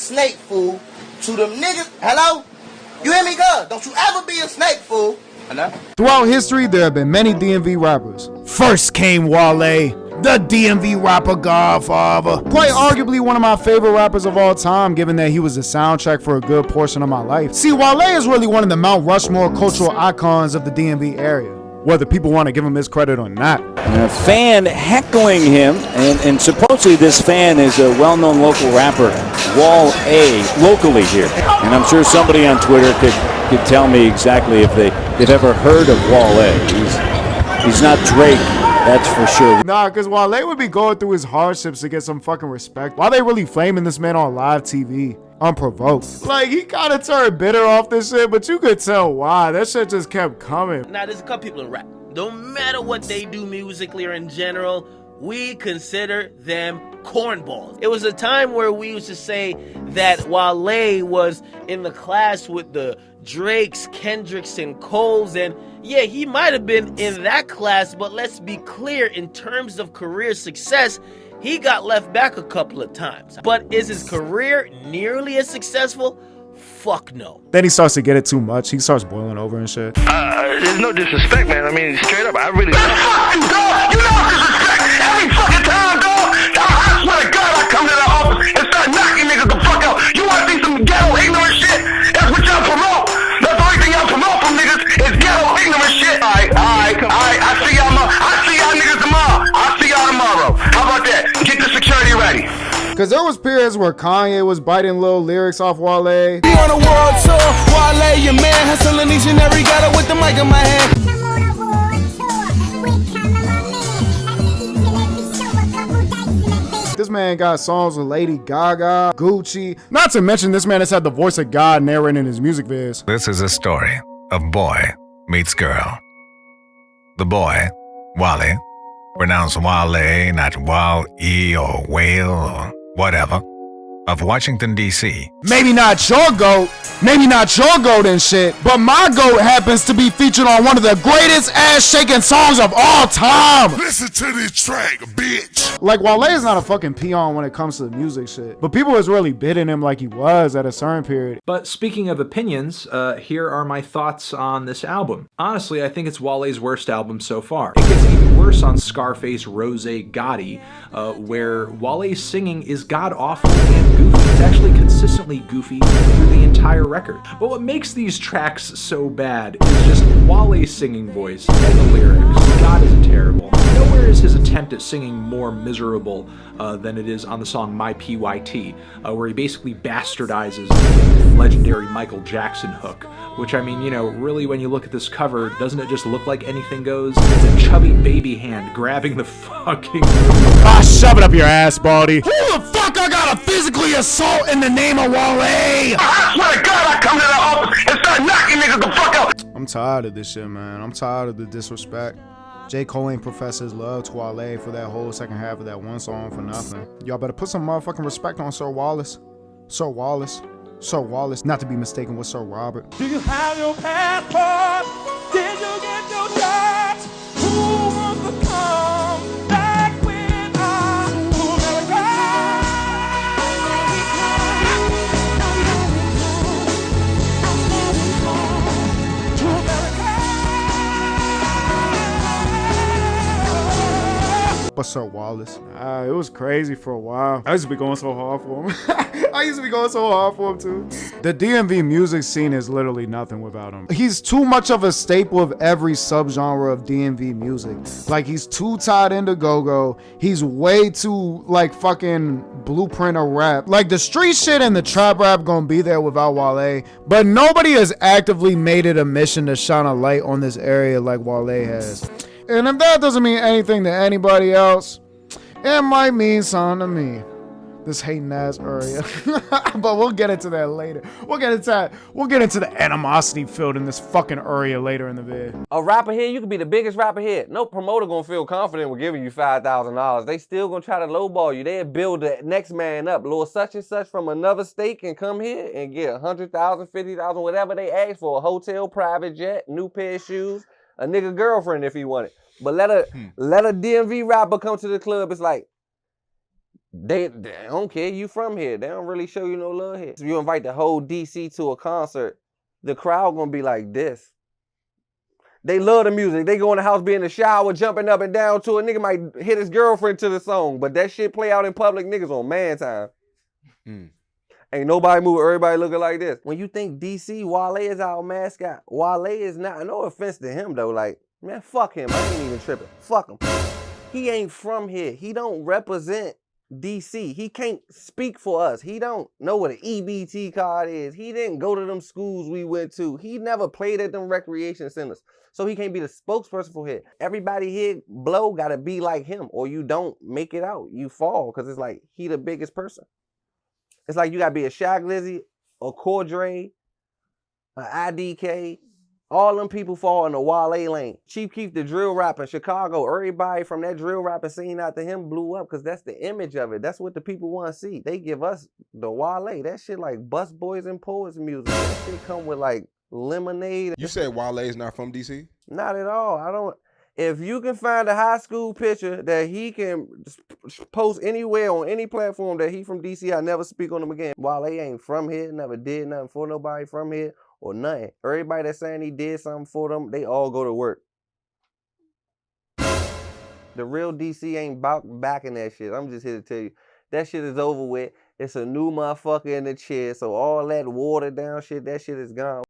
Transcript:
snake, fool. To them niggas, hello? You hear me, good? Don't you ever be a snake, fool. Hello? Throughout history, there have been many DMV rappers. First came Wale, the DMV rapper godfather. Quite arguably one of my favorite rappers of all time, given that he was the soundtrack for a good portion of my life. See, Wale is really one of the Mount Rushmore cultural icons of the DMV area, whether people want to give him his credit or not. And a fan heckling him, and supposedly this fan is a well-known local rapper, WALE, locally here. And I'm sure somebody on Twitter could tell me exactly if they've ever heard of WALE. He's not Drake, that's for sure. Nah, because Wale would be going through his hardships to get some fucking respect. Why they really flaming this man on live TV? Unprovoked. Like, he kind of turned bitter off this shit, but you could tell why. That shit just kept coming. Now, there's a couple people in rap. No matter what they do musically or in general, we consider them cornballs. It was a time where we used to say that Wale was in the class with the Drakes, Kendricks, and Coles, and yeah, he might have been in that class, but let's be clear, in terms of career success, he got left back a couple of times. But is his career nearly as successful? Fuck no. Then he starts to get it too much. He starts boiling over and shit. There's no disrespect, man. I mean, straight up, I really... That's fucking dog! You know disrespect every fucking time, dog! I swear to God, I come to the office and start knocking niggas the fuck out. You want to see some ghetto ignorant shit? That's what y'all promote. That's the only thing y'all promote from niggas is ghetto ignorant shit. Alright. I see y'all niggas tomorrow. I'll see y'all tomorrow. How about that? Get the security ready. Cause there was periods where Kanye was biting little lyrics off Wale. Be on a world tour, Wale, your man, hustling each and every gutter with the mic in my hand. This man got songs with Lady Gaga, Gucci. Not to mention this man has had the voice of God narrating his music vids. This is a story of boy meets girl. The boy, Wale, pronounced Wale, not Wale or Whale or whatever, of Washington, D.C. Maybe not your GOAT, and shit, but my GOAT happens to be featured on one of the greatest ass-shaking songs of all time. Listen to this track, bitch. Like, Wale is not a fucking peon when it comes to the music shit, but people was really bidding him like he was at a certain period. But speaking of opinions, here are my thoughts on this album. Honestly, I think it's Wale's worst album so far. It gets even worse on Scarface, Rose, Gotti, where Wale's singing is god-awful and goofy. It's actually consistently goofy through the entire record. But what makes these tracks so bad is just Wale's singing voice and the lyrics. God is terrible. Nowhere is his attempt at singing more miserable than it is on the song My PYT, where he basically bastardizes the legendary Michael Jackson hook. Which, I mean, you know, really when you look at this cover, doesn't it just look like anything goes? It's a chubby baby hand grabbing the fucking... Ah, shove it up your ass, Baldy. Who the fuck I gotta physically assault in the name of Wale? I swear to God, I come to the office and start knocking niggas the fuck out. I'm tired of this shit, man. I'm tired of the disrespect. J. Cole ain't professed his love to Wale for that whole second half of that one song for nothing. Y'all better put some motherfucking respect on Sir Wallace. Sir Wallace. Sir Wallace, not to be mistaken with Sir Robert. Do you have your passport? Did you get your tax? Who wants to come back with us to America? But Sir Wallace, it was crazy for a while. I used to be going so hard for him. I used to be going so hard for him too. The DMV music scene is literally nothing without him. He's too much of a staple of every subgenre of DMV music. Like, he's too tied into go-go. He's way too, like, fucking blueprint of rap. Like, the street shit and the trap rap gonna be there without Wale, but nobody has actively made it a mission to shine a light on this area like Wale has. And if that doesn't mean anything to anybody else, it might mean something to me. This hating ass area. But we'll get into that later. We'll get into the animosity filled in this fucking area later in the vid. A rapper here, you could be the biggest rapper here. No promoter gonna feel confident with giving you $5,000. They still gonna try to lowball you. They'll build the next man up. Lord such and such from another state can come here and get 100,000, 50,000, whatever they ask for. A hotel, private jet, new pair of shoes, a nigga girlfriend if he wanted. But let a DMV rapper come to the club, it's like, They don't care you from here. They don't really show you no love here. If you invite the whole DC to a concert, the crowd gonna be like this. They love the music. They go in the house, be in the shower, jumping up and down to it. Nigga might hit his girlfriend to the song, but that shit play out in public, niggas on man time. Ain't nobody moving, everybody looking like this. When you think DC, Wale is our mascot. Wale is not, no offense to him though, like, man, fuck him. I ain't even tripping. Fuck him. He ain't from here. He don't represent DC. He can't speak for us. He don't know what an EBT card is. He didn't go to them schools we went to. He never played at them recreation centers. So he can't be the spokesperson for here. Everybody here blow gotta be like him or you don't make it out. You fall because it's like he the biggest person. It's like you gotta be a Shaq Lizzy, a cordae, an IDK. All them people fall in the Wale lane. Chief Keef, the drill rapper in Chicago, everybody from that drill rapper scene after him blew up because that's the image of it. That's what the people want to see. They give us the Wale. That shit like Bus Boys and Poets music. That shit come with like Lemonade. You said Wale is not from DC? Not at all. I don't. If you can find a high school picture that he can post anywhere on any platform that he from DC, I never speak on him again. Wale ain't from here, never did nothing for nobody from here. Or nothing. Everybody that's saying he did something for them, they all go to work. The real DC ain't backing that shit. I'm just here to tell you. That shit is over with. It's a new motherfucker in the chair, so all that watered down shit, that shit is gone.